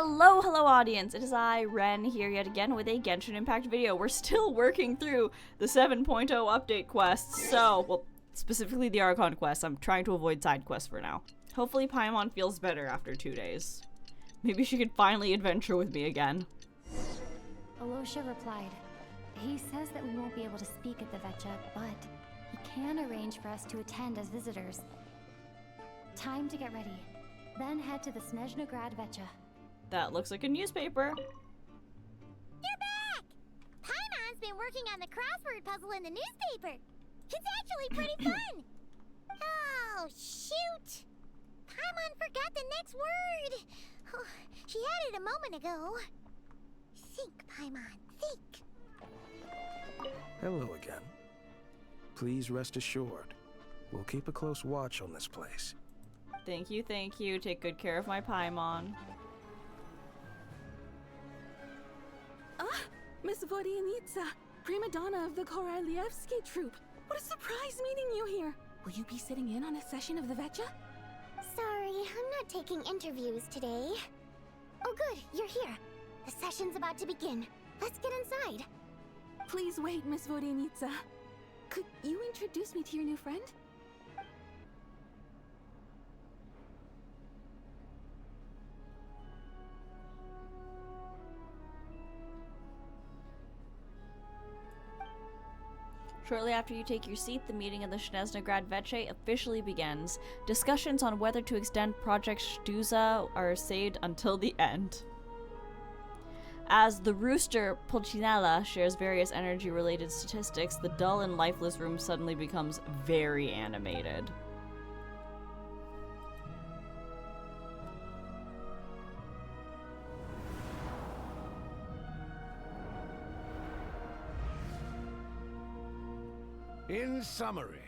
Hello audience, it is I, Ren, here yet again with a Genshin Impact video. We're still working through the 7.0 update quests, well, specifically the Archon quest. I'm trying to avoid side quests for now. Hopefully Paimon feels better after 2 days. Maybe she can finally adventure with me again. Alosha replied, he says that we won't be able to speak at the Veche, but he can arrange for us to attend as visitors. Time to get ready. Then head to the Snezhnograd Veche. That looks like a newspaper. You're back! Paimon's been working on the crossword puzzle in the newspaper. It's actually pretty fun. Oh, shoot! Paimon forgot the next word. Oh, she had it a moment ago. Think, Paimon, think. Hello again. Please rest assured, we'll keep a close watch on this place. Thank you, thank you. Take good care of my Paimon. Miss Vodianitsa, prima donna of the KawaiiKuwuma troupe. What a surprise meeting you here. Will you be sitting in on a session of the Veche? Sorry, I'm not taking interviews today. Oh good, you're here. The session's about to begin. Let's get inside. Please wait, Miss Vodianitsa. Could you introduce me to your new friend? Shortly after you take your seat, the meeting in the Snezhnograd Veche officially begins. Discussions on whether to extend Project Shtuza are saved until the end. As the rooster Pulcinella shares various energy-related statistics, the dull and lifeless room suddenly becomes very animated. In summary,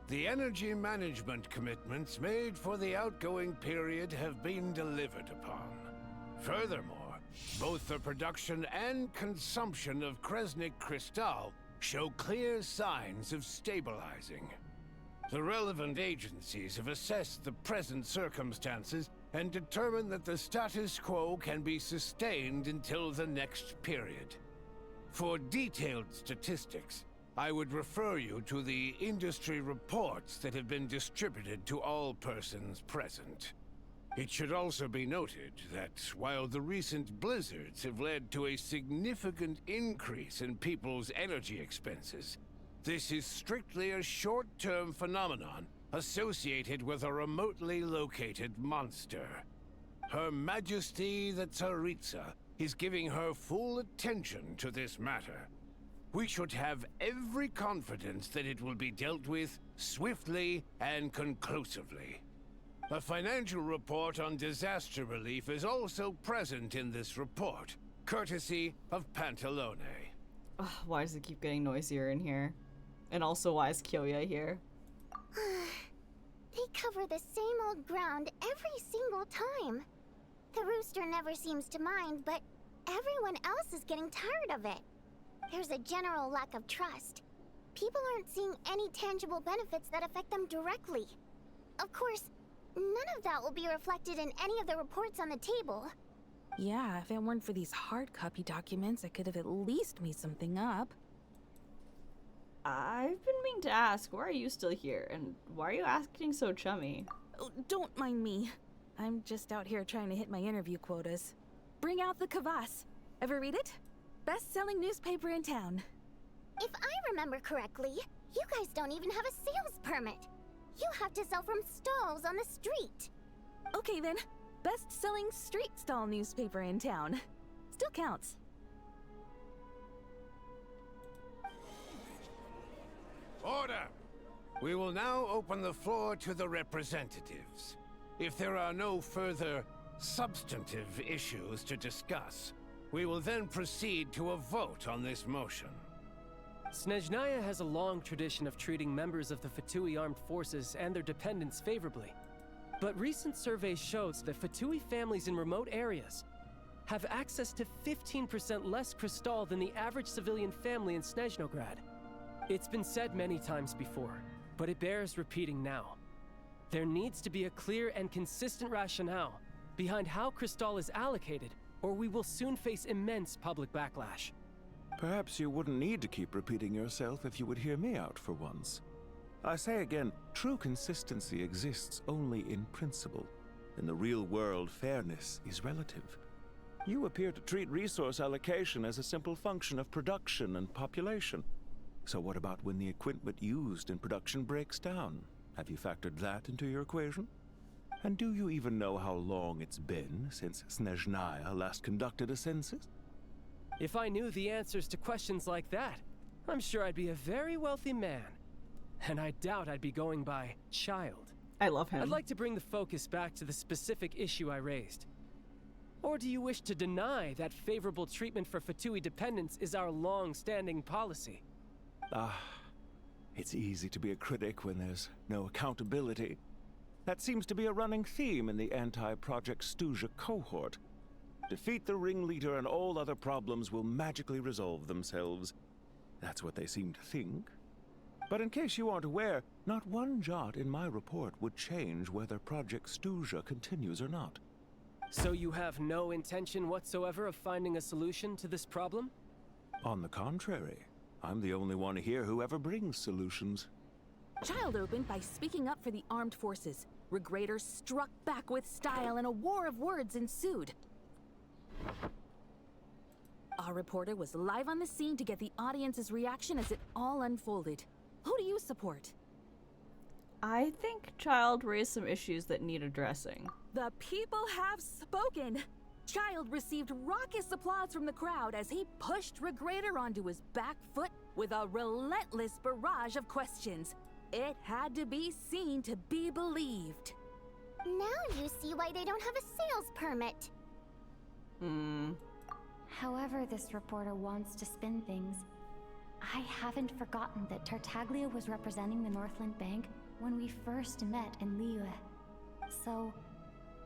the energy management commitments made for the outgoing period have been delivered upon. Furthermore, both the production and consumption of Kresnik Crystal show clear signs of stabilizing. The relevant agencies have assessed the present circumstances and determined that the status quo can be sustained until the next period. For detailed statistics, I would refer you to the industry reports that have been distributed to all persons present. It should also be noted that while the recent blizzards have led to a significant increase in people's energy expenses, this is strictly a short-term phenomenon associated with a remotely located monster. Her Majesty the Tsaritsa is giving her full attention to this matter. We should have every confidence that it will be dealt with swiftly and conclusively. A financial report on disaster relief is also present in this report, courtesy of Pantalone. Ugh, why does it keep getting noisier in here? And also, why is Kyoya here? They cover the same old ground every single time. The rooster never seems to mind, but everyone else is getting tired of it. There's a general lack of trust. People aren't seeing any tangible benefits that affect them directly. Of course, none of that will be reflected in any of the reports on the table. Yeah, if it weren't for these hard copy documents, I could have at least made something up. I've been meaning to ask, why are you still here? And why are you acting so chummy? Oh, don't mind me. I'm just out here trying to hit my interview quotas. Bring out the kvass. Ever read it? Best-selling newspaper in town. If I remember correctly, you guys don't even have a sales permit. You have to sell from stalls on the street. Okay then, best-selling street stall newspaper in town. Still counts. Order! We will now open the floor to the representatives. If there are no further substantive issues to discuss, we will then proceed to a vote on this motion. Snezhnaya has a long tradition of treating members of the Fatui armed forces and their dependents favorably. But recent surveys shows that Fatui families in remote areas have access to 15% less crystal than the average civilian family in Snezhnograd. It's been said many times before, but it bears repeating now. There needs to be a clear and consistent rationale behind how crystal is allocated or we will soon face immense public backlash. Perhaps you wouldn't need to keep repeating yourself if you would hear me out for once. I say again, true consistency exists only in principle. In the real world, fairness is relative. You appear to treat resource allocation as a simple function of production and population. So what about when the equipment used in production breaks down? Have you factored that into your equation? And do you even know how long it's been since Snezhnaya last conducted a census? If I knew the answers to questions like that, I'm sure I'd be a very wealthy man. And I doubt I'd be going by child. I love him. I'd like to bring the focus back to the specific issue I raised. Or do you wish to deny that favorable treatment for Fatui dependents is our long-standing policy? It's easy to be a critic when there's no accountability. That seems to be a running theme in the anti-Project Stuja cohort. Defeat the ringleader and all other problems will magically resolve themselves. That's what they seem to think. But in case you aren't aware, not one jot in my report would change whether Project Stuja continues or not. So you have no intention whatsoever of finding a solution to this problem? On the contrary, I'm the only one here who ever brings solutions. Child opened by speaking up for the armed forces. Regrator struck back with style and a war of words ensued. Our reporter was live on the scene to get the audience's reaction as it all unfolded. Who do you support? I think Child raised some issues that need addressing. The people have spoken! Child received raucous applause from the crowd as he pushed Regrator onto his back foot with a relentless barrage of questions. It had to be seen to be believed. Now you see why they don't have a sales permit. However this reporter wants to spin things, I haven't forgotten that Tartaglia was representing the Northland Bank when we first met in Liyue. So,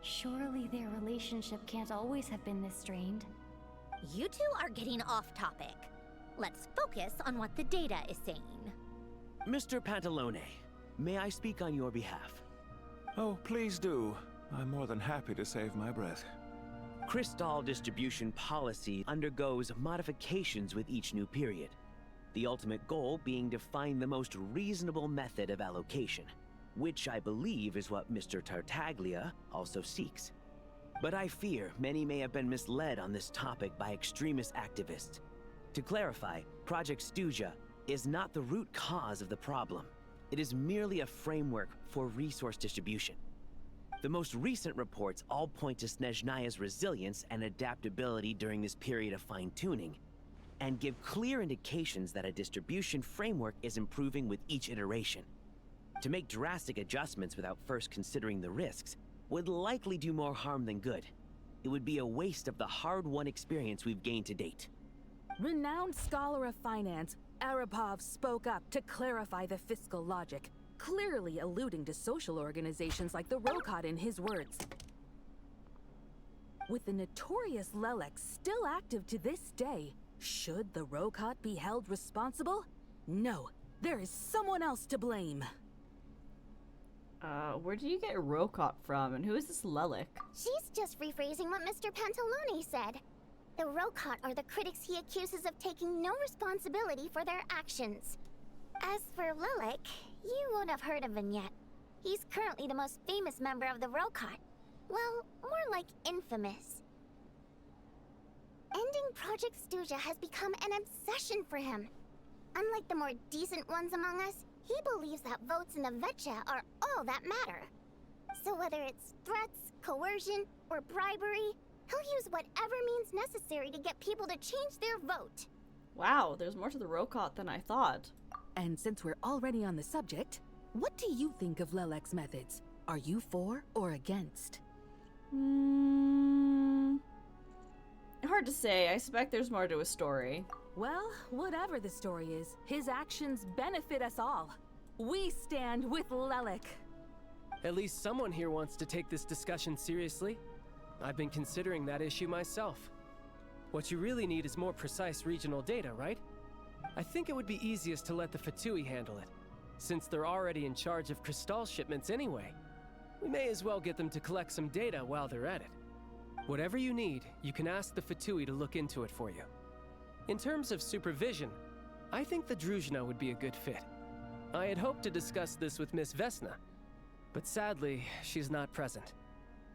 surely their relationship can't always have been this strained. You two are getting off topic. Let's focus on what the data is saying. Mr. Pantalone, may I speak on your behalf? Oh, please do. I'm more than happy to save my breath. Crystal distribution policy undergoes modifications with each new period. The ultimate goal being to find the most reasonable method of allocation, which I believe is what Mr. Tartaglia also seeks. But I fear many may have been misled on this topic by extremist activists. To clarify, Project Stuja is not the root cause of the problem. It is merely a framework for resource distribution. The most recent reports all point to Snezhnaya's resilience and adaptability during this period of fine-tuning, and give clear indications that a distribution framework is improving with each iteration. To make drastic adjustments without first considering the risks would likely do more harm than good. It would be a waste of the hard-won experience we've gained to date. Renowned scholar of finance, Arapov spoke up to clarify the fiscal logic, clearly alluding to social organizations like the Rokot in his words. With the notorious Lelek still active to this day, should the Rokot be held responsible? No, there is someone else to blame. Where do you get Rokot from, and who is this Lelek? She's just rephrasing what Mr. Pantalone said. The Rokot are the critics he accuses of taking no responsibility for their actions. As for Lelek, you won't have heard of him yet. He's currently the most famous member of the Rokot. Well, more like infamous. Ending Project Stuja has become an obsession for him. Unlike the more decent ones among us, he believes that votes in the Veche are all that matter. So whether it's threats, coercion, or bribery, he'll use whatever means necessary to get people to change their vote. Wow, there's more to the Rokot than I thought. And since we're already on the subject, what do you think of Lelek's methods? Are you for or against? Hard to say. I suspect there's more to his story. Well, whatever the story is, his actions benefit us all. We stand with Lelek. At least someone here wants to take this discussion seriously. I've been considering that issue myself. What you really need is more precise regional data, right? I think it would be easiest to let the Fatui handle it, since they're already in charge of Crystal shipments anyway. We may as well get them to collect some data while they're at it. Whatever you need, you can ask the Fatui to look into it for you. In terms of supervision, I think the Druzhna would be a good fit. I had hoped to discuss this with Miss Vesna, but sadly, she's not present.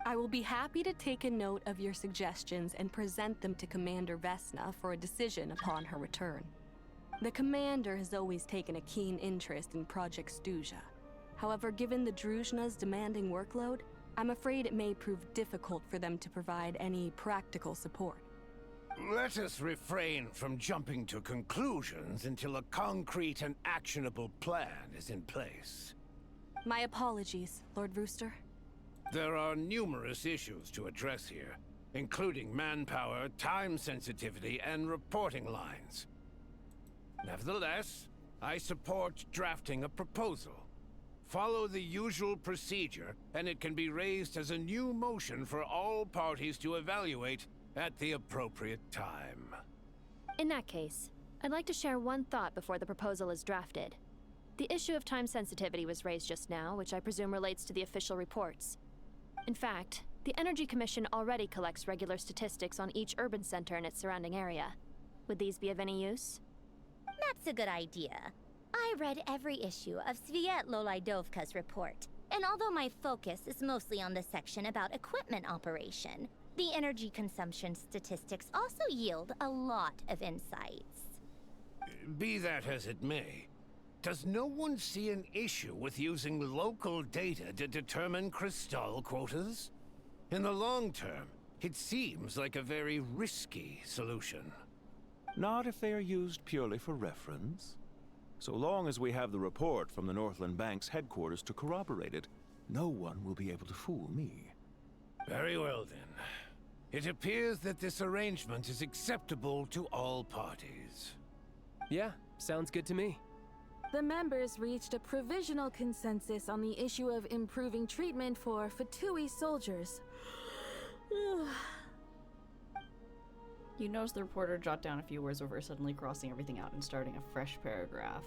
I will be happy to take a note of your suggestions and present them to Commander Vesna for a decision upon her return. The Commander has always taken a keen interest in Project Stuzha. However, given the Druzhna's demanding workload, I'm afraid it may prove difficult for them to provide any practical support. Let us refrain from jumping to conclusions until a concrete and actionable plan is in place. My apologies, Lord Rooster. There are numerous issues to address here, including manpower, time sensitivity, and reporting lines. Nevertheless, I support drafting a proposal. Follow the usual procedure, and it can be raised as a new motion for all parties to evaluate at the appropriate time. In that case, I'd like to share one thought before the proposal is drafted. The issue of time sensitivity was raised just now, which I presume relates to the official reports. In fact, the Energy Commission already collects regular statistics on each urban center and its surrounding area. Would these be of any use? That's a good idea. I read every issue of Sviet Lolaidovka's report, and although my focus is mostly on the section about equipment operation, the energy consumption statistics also yield a lot of insights. Be that as it may, does no one see an issue with using local data to determine crystal quotas? In the long term, it seems like a very risky solution. Not if they are used purely for reference. So long as we have the report from the Northland Bank's headquarters to corroborate it, no one will be able to fool me. Very well then. It appears that this arrangement is acceptable to all parties. Yeah, sounds good to me. The members reached a provisional consensus on the issue of improving treatment for Fatui soldiers. You notice the reporter jot down a few words before suddenly crossing everything out and starting a fresh paragraph.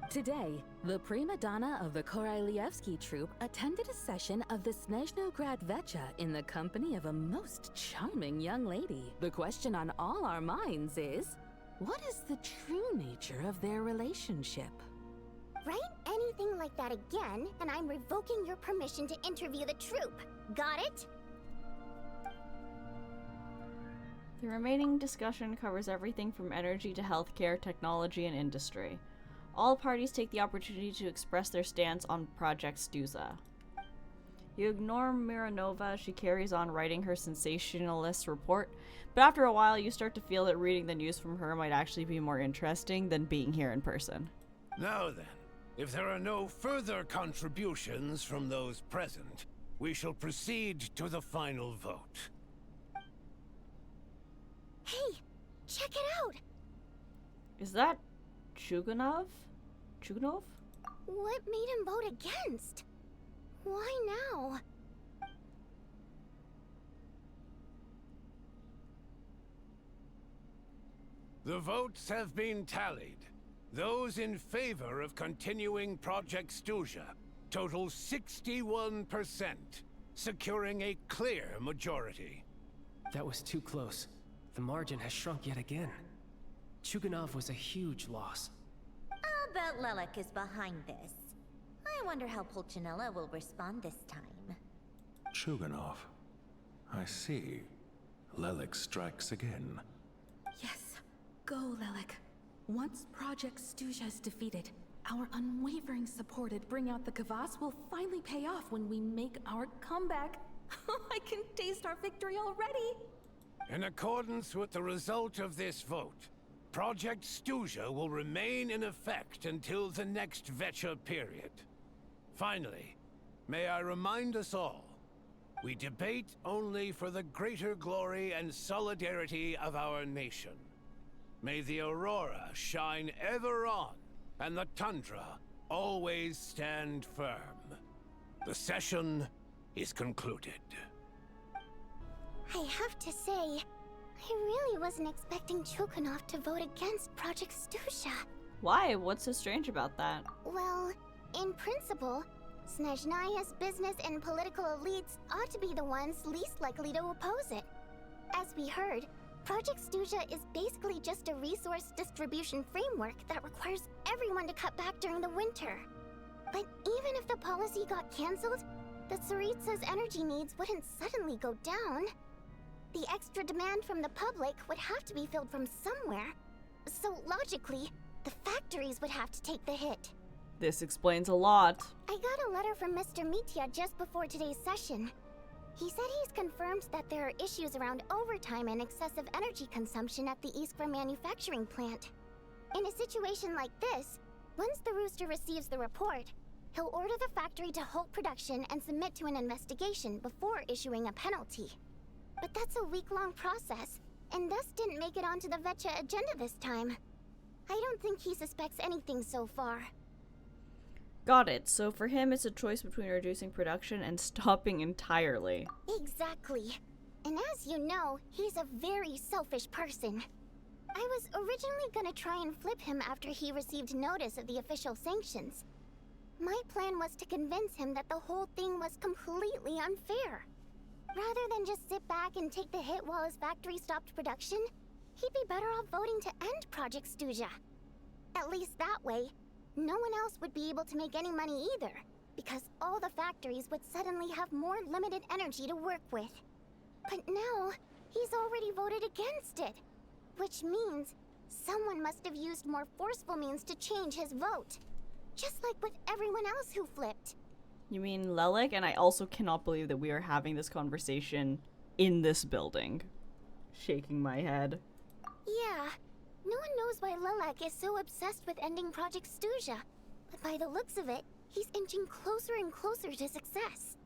Today, the prima donna of the Korailyevsky troupe attended a session of the Snezhnograd Veche in the company of a most charming young lady. The question on all our minds is, what is the true nature of their relationship? Write anything like that again, and I'm revoking your permission to interview the troupe. Got it? The remaining discussion covers everything from energy to healthcare, technology, and industry. All parties take the opportunity to express their stance on Project Stuzha. You ignore Mironova, she carries on writing her sensationalist report, but after a while you start to feel that reading the news from her might actually be more interesting than being here in person. Now then, if there are no further contributions from those present, we shall proceed to the final vote. Hey, check it out! Is that Chuganov? Chuganov? What made him vote against? Why now? The votes have been tallied. Those in favor of continuing Project Stuzha total 61%, securing a clear majority. That was too close. The margin has shrunk yet again. Chuganov was a huge loss. I'll bet Lelik is behind this. I wonder how Pulcinella will respond this time. Chuganov. I see. Lelik strikes again. Yes, go Lelik. Once Project Stuzha is defeated, our unwavering support at Bring Out the Kvass will finally pay off when we make our comeback. I can taste our victory already! In accordance with the result of this vote, Project Stuzha will remain in effect until the next Veche period. Finally, may I remind us all, we debate only for the greater glory and solidarity of our nation. May the aurora shine ever on, and the tundra always stand firm. The session is concluded. I have to say, I really wasn't expecting Chuganov to vote against Project Stuzha. Why? What's so strange about that? Well, in principle, Snezhnaya's business and political elites ought to be the ones least likely to oppose it. As we heard, Project Stuja is basically just a resource distribution framework that requires everyone to cut back during the winter. But even if the policy got cancelled, the Tsaritsa's energy needs wouldn't suddenly go down. The extra demand from the public would have to be filled from somewhere. So logically, the factories would have to take the hit. This explains a lot. I got a letter from Mr. Mitya just before today's session. He said he's confirmed that there are issues around overtime and excessive energy consumption at the Iskra manufacturing plant. In a situation like this, once the Rooster receives the report, he'll order the factory to halt production and submit to an investigation before issuing a penalty. But that's a week-long process, and thus didn't make it onto the Veche agenda this time. I don't think he suspects anything so far. Got it. So for him, it's a choice between reducing production and stopping entirely. Exactly. And as you know, he's a very selfish person. I was originally gonna try and flip him after he received notice of the official sanctions. My plan was to convince him that the whole thing was completely unfair. Rather than just sit back and take the hit while his factory stopped production, he'd be better off voting to end Project Stuja. At least that way, no one else would be able to make any money either, because all the factories would suddenly have more limited energy to work with. But now, he's already voted against it, which means someone must have used more forceful means to change his vote. Just like with everyone else who flipped. You mean Lelik? And I also cannot believe that we are having this conversation in this building. Shaking my head. Yeah. No one knows why Lelik is so obsessed with ending Project Stuja, but by the looks of it, he's inching closer and closer to success.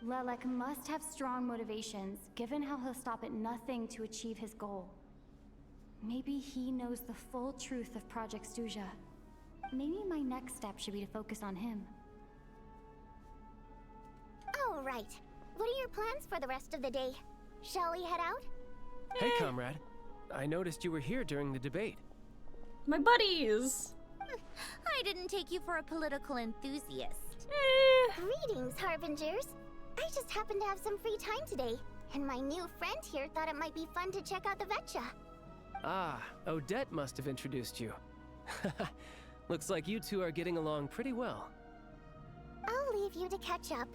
Lelik must have strong motivations, given how he'll stop at nothing to achieve his goal. Maybe he knows the full truth of Project Stuja. Maybe my next step should be to focus on him. Oh, right. What are your plans for the rest of the day? Shall we head out? Hey, comrade. I noticed you were here during the debate. My buddies! I didn't take you for a political enthusiast. Greetings, Harbingers. I just happened to have some free time today, and my new friend here thought it might be fun to check out the Veche. Ah, Odette must have introduced you. Looks like you two are getting along pretty well. I'll leave you to catch up.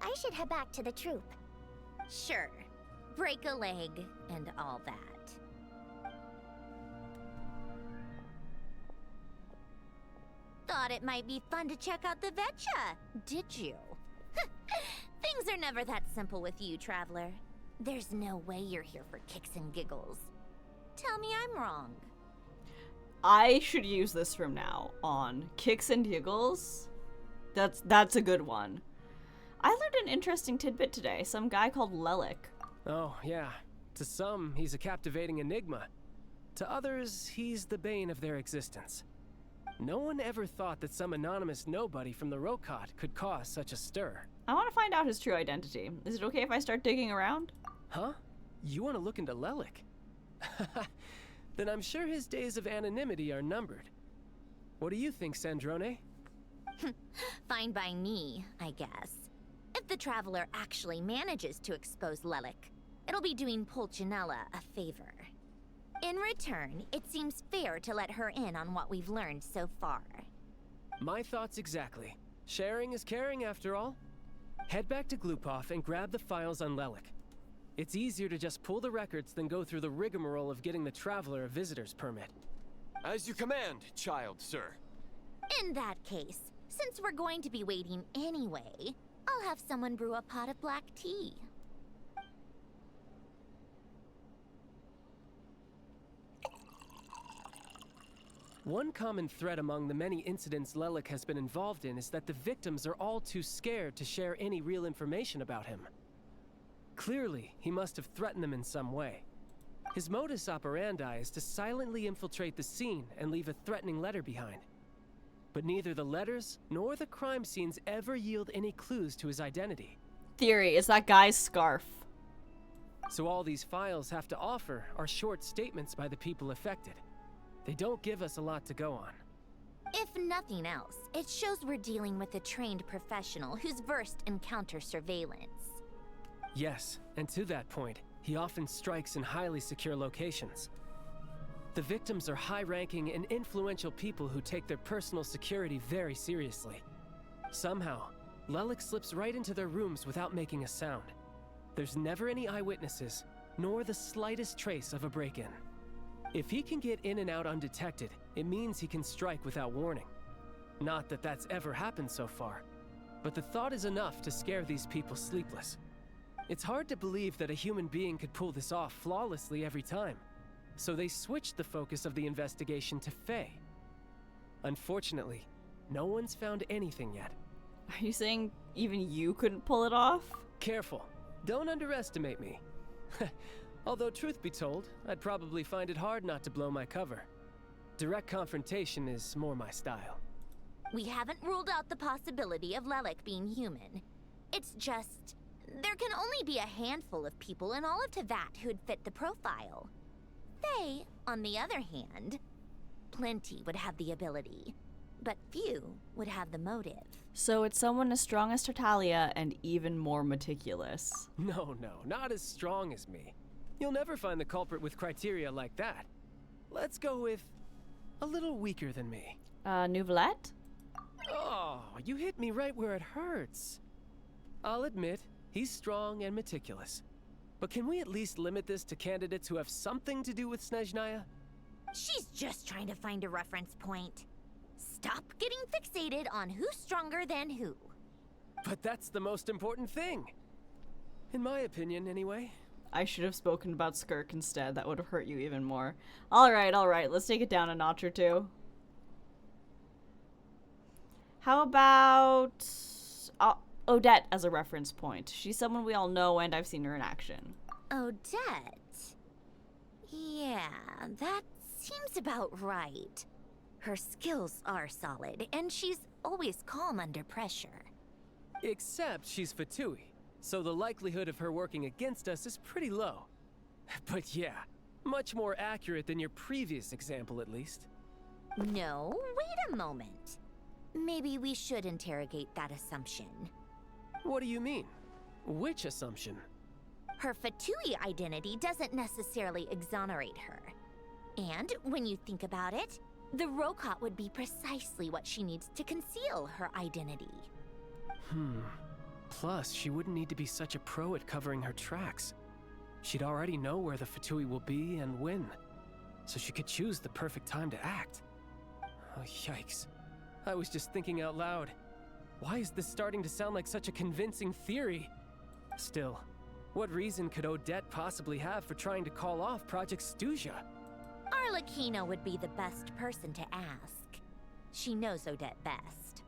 I should head back to the troop. Sure. Break a leg and all that. Thought it might be fun to check out the Veche, did you? Things are never that simple with you, Traveler. There's no way you're here for kicks and giggles. Tell me I'm wrong. I should use this from now on. Kicks and giggles? That's a good one. I learned an interesting tidbit today. Some guy called Lelik. Oh, yeah. To some, he's a captivating enigma. To others, he's the bane of their existence. No one ever thought that some anonymous nobody from the Rokot could cause such a stir. I want to find out his true identity. Is it okay if I start digging around? Huh? You want to look into Lelik? Then I'm sure his days of anonymity are numbered. What do you think, Sandrone? Fine by me, I guess. If the Traveler actually manages to expose Lelik, it'll be doing Pulcinella a favor. In return, it seems fair to let her in on what we've learned so far. My thoughts exactly. Sharing is caring, after all. Head back to Glupov and grab the files on Lelik. It's easier to just pull the records than go through the rigmarole of getting the Traveler a visitor's permit. As you command, child, sir. In that case, since we're going to be waiting anyway, I'll have someone brew a pot of black tea. One common thread among the many incidents Lelik has been involved in is that the victims are all too scared to share any real information about him. Clearly, he must have threatened them in some way. His modus operandi is to silently infiltrate the scene and leave a threatening letter behind. But neither the letters nor the crime scenes ever yield any clues to his identity. Theory, it's that guy's scarf. So all these files have to offer are short statements by the people affected. They don't give us a lot to go on. If nothing else, it shows we're dealing with a trained professional who's versed in counter surveillance. Yes, and to that point, he often strikes in highly secure locations. The victims are high-ranking and influential people who take their personal security very seriously. Somehow, Lelik slips right into their rooms without making a sound. There's never any eyewitnesses, nor the slightest trace of a break-in. If he can get in and out undetected, it means he can strike without warning. Not that that's ever happened so far, but the thought is enough to scare these people sleepless. It's hard to believe that a human being could pull this off flawlessly every time, so they switched the focus of the investigation to Faye. Unfortunately, no one's found anything yet. Are you saying even you couldn't pull it off? Careful. Don't underestimate me. Although truth be told, I'd probably find it hard not to blow my cover. Direct confrontation is more my style. We haven't ruled out the possibility of Lelik being human. It's just, there can only be a handful of people in all of Teyvat who'd fit the profile. Faye, on the other hand, plenty would have the ability, but few would have the motive. So it's someone as strong as Tartaglia and even more meticulous. No, not as strong as me. You'll never find the culprit with criteria like that. Let's go with a little weaker than me. Nouvelette? Oh, you hit me right where it hurts. I'll admit, he's strong and meticulous. But can we at least limit this to candidates who have something to do with Snezhnaya? She's just trying to find a reference point. Stop getting fixated on who's stronger than who. But that's the most important thing. In my opinion, anyway. I should have spoken about Skirk instead. That would have hurt you even more. Alright. Let's take it down a notch or two. How about Odette as a reference point? She's someone we all know and I've seen her in action. Odette? Yeah, that seems about right. Her skills are solid, and she's always calm under pressure. Except she's Fatui, so the likelihood of her working against us is pretty low. But yeah, much more accurate than your previous example at least. No, wait a moment. Maybe we should interrogate that assumption. What do you mean? Which assumption? Her Fatui identity doesn't necessarily exonerate her. And when you think about it, the Rokot would be precisely what she needs to conceal her identity. Plus, she wouldn't need to be such a pro at covering her tracks. She'd already know where the Fatui will be and when, so she could choose the perfect time to act. Oh, yikes. I was just thinking out loud. Why is this starting to sound like such a convincing theory? Still, what reason could Odette possibly have for trying to call off Project Stuzha? Arlecchino would be the best person to ask. She knows Odette best.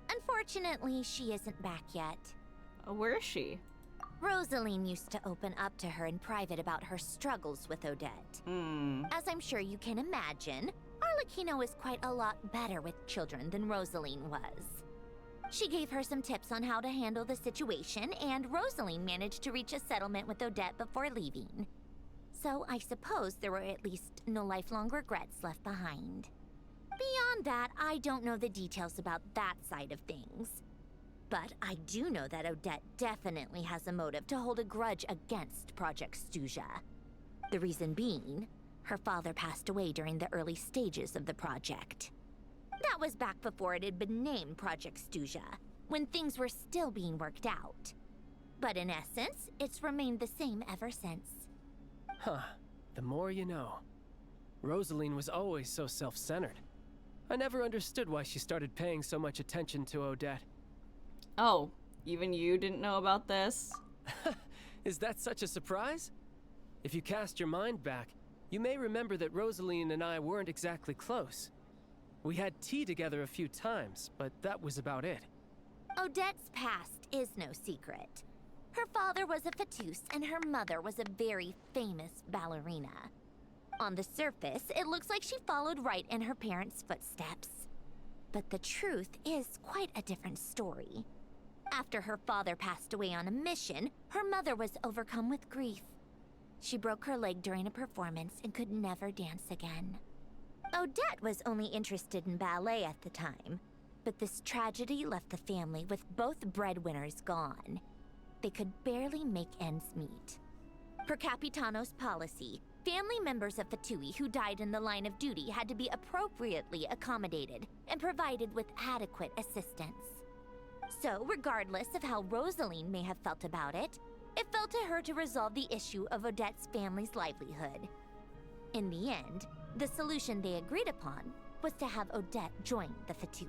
Unfortunately, she isn't back yet. Where is she? Rosaline used to open up to her in private about her struggles with Odette. As I'm sure you can imagine, Arlecchino is quite a lot better with children than Rosaline was. She gave her some tips on how to handle the situation, and Rosaline managed to reach a settlement with Odette before leaving. So I suppose there were at least no lifelong regrets left behind. Beyond that, I don't know the details about that side of things. But I do know that Odette definitely has a motive to hold a grudge against Project Stuzha. The reason being, her father passed away during the early stages of the project. That was back before it had been named Project Stuzha, when things were still being worked out. But in essence, it's remained the same ever since. Huh. The more you know. Rosaline was always so self-centered. I never understood why she started paying so much attention to Odette. Oh, even you didn't know about this? Is that such a surprise? If you cast your mind back, you may remember that Rosaline and I weren't exactly close. We had tea together a few times, but that was about it. Odette's past is no secret. Her father was a Fatus, and her mother was a very famous ballerina. On the surface, it looks like she followed right in her parents' footsteps. But the truth is quite a different story. After her father passed away on a mission, her mother was overcome with grief. She broke her leg during a performance and could never dance again. Odette was only interested in ballet at the time, but this tragedy left the family with both breadwinners gone. They could barely make ends meet. Per Capitano's policy, family members of Fatui who died in the line of duty had to be appropriately accommodated and provided with adequate assistance. So, regardless of how Rosaline may have felt about it, it fell to her to resolve the issue of Odette's family's livelihood. In the end, the solution they agreed upon was to have Odette join the Fatui.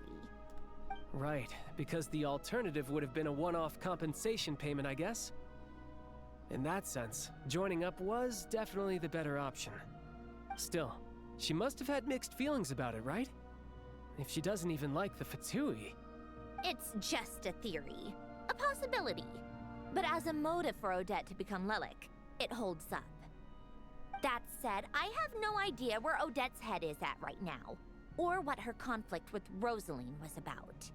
Right, because the alternative would have been a one-off compensation payment, I guess. In that sense, joining up was definitely the better option. Still, she must have had mixed feelings about it, right? If she doesn't even like the Fatui... It's just a theory, a possibility. But as a motive for Odette to become Lelik, it holds up. That said, I have no idea where Odette's head is at right now, or what her conflict with Rosaline was about.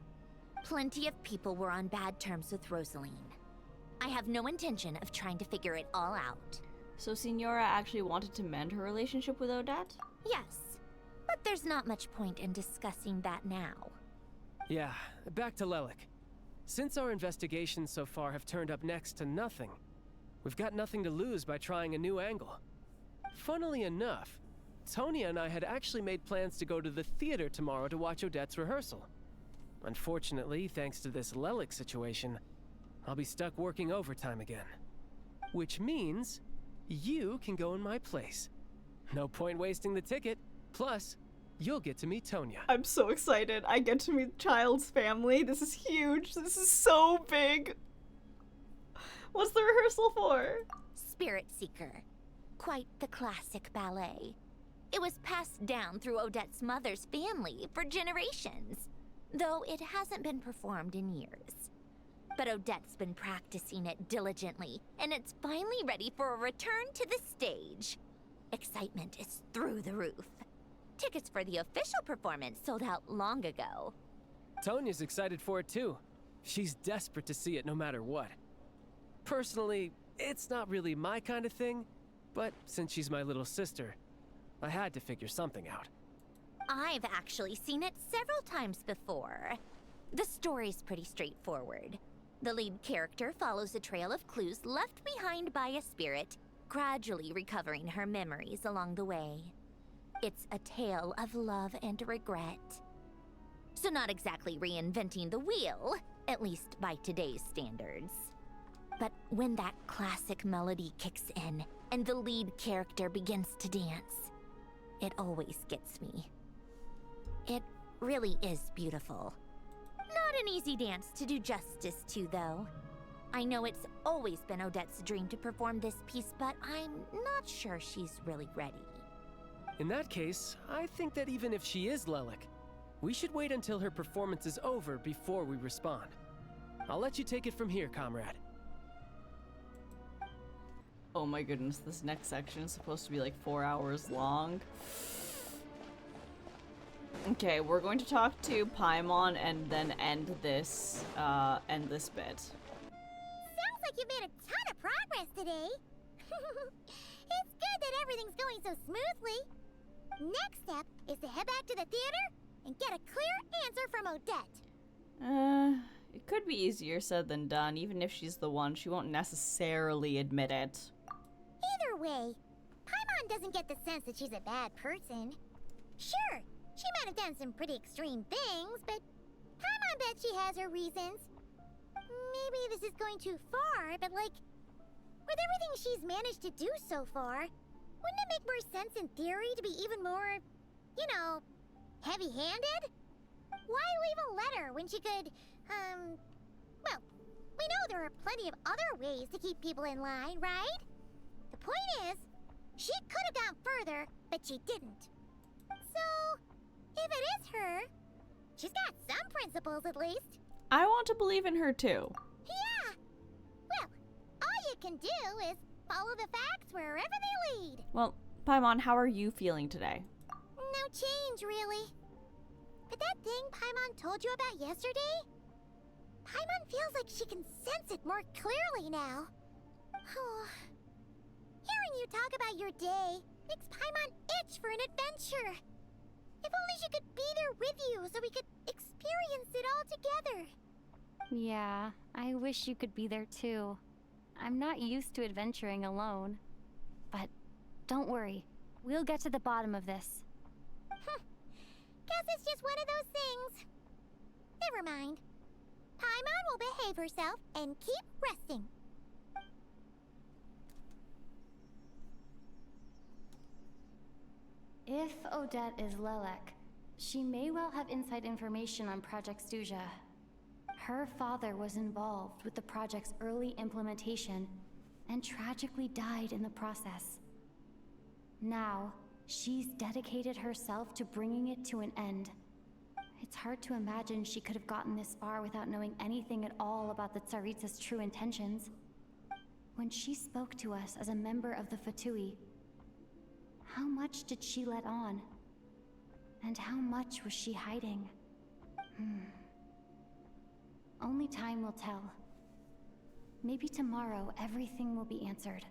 Plenty of people were on bad terms with Rosaline. I have no intention of trying to figure it all out. So Signora actually wanted to mend her relationship with Odette? Yes, but there's not much point in discussing that now. Yeah, back to Lelik. Since our investigations so far have turned up next to nothing, we've got nothing to lose by trying a new angle. Funnily enough, Tonya and I had actually made plans to go to the theater tomorrow to watch Odette's rehearsal. Unfortunately, thanks to this Lelik situation, I'll be stuck working overtime again. Which means you can go in my place. No point wasting the ticket. Plus, you'll get to meet Tonya. I'm so excited. I get to meet Child's family. This is huge. This is so big. What's the rehearsal for? Spirit Seeker. Quite the classic ballet. It was passed down through Odette's mother's family for generations, though it hasn't been performed in years. But Odette's been practicing it diligently, and it's finally ready for a return to the stage. Excitement is through the roof. Tickets for the official performance sold out long ago. Tonya's excited for it too. She's desperate to see it no matter what. Personally, it's not really my kind of thing, but since she's my little sister, I had to figure something out. I've actually seen it several times before. The story's pretty straightforward. The lead character follows a trail of clues left behind by a spirit, gradually recovering her memories along the way. It's a tale of love and regret. So not exactly reinventing the wheel, at least by today's standards. But when that classic melody kicks in and the lead character begins to dance, it always gets me. It really is beautiful. Not an easy dance to do justice to, though. I know it's always been Odette's dream to perform this piece, but I'm not sure she's really ready. In that case, I think that even if she is Lelik, we should wait until her performance is over before we respond. I'll let you take it from here, comrade. Oh my goodness, this next section is supposed to be like 4 hours long. Okay, we're going to talk to Paimon and then end this bit. Sounds like you've made a ton of progress today. It's good that everything's going so smoothly. Next step is to head back to the theater and get a clear answer from Odette. It could be easier said than done. Even if she's the one, she won't necessarily admit it. Either way, Paimon doesn't get the sense that she's a bad person. Sure, she might have done some pretty extreme things, but Paimon bet she has her reasons. Maybe this is going too far, but like, with everything she's managed to do so far, wouldn't it make more sense in theory to be even more, you know, heavy-handed? Why leave a letter when she could, well, we know there are plenty of other ways to keep people in line, right? The point is, she could have gone further, but she didn't. So, if it is her, she's got some principles at least. I want to believe in her too. Yeah! Well, all you can do is follow the facts wherever they lead. Well, Paimon, how are you feeling today? No change, really. But that thing Paimon told you about yesterday? Paimon feels like she can sense it more clearly now. Hearing you talk about your day makes Paimon itch for an adventure. If only she could be there with you so we could experience it all together. Yeah, I wish you could be there too. I'm not used to adventuring alone. But don't worry, we'll get to the bottom of this. Guess it's just one of those things. Never mind. Paimon will behave herself and keep resting. If Odette is Lelek, she may well have inside information on Project Stuja. Her father was involved with the project's early implementation and tragically died in the process. Now, she's dedicated herself to bringing it to an end. It's hard to imagine she could have gotten this far without knowing anything at all about the Tsaritsa's true intentions. When she spoke to us as a member of the Fatui, how much did she let on? And how much was she hiding? Only time will tell. Maybe tomorrow everything will be answered.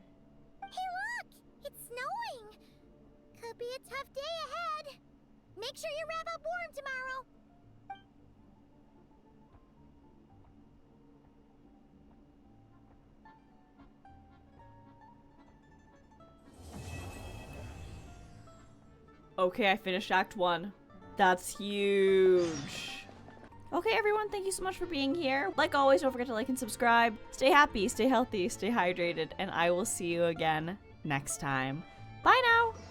Hey look! It's snowing! Could be a tough day ahead. Make sure you wrap up warm tomorrow. Okay, I finished Act 1. That's huge. Okay, everyone, thank you so much for being here. Like always, don't forget to like and subscribe. Stay happy, stay healthy, stay hydrated, and I will see you again next time. Bye now!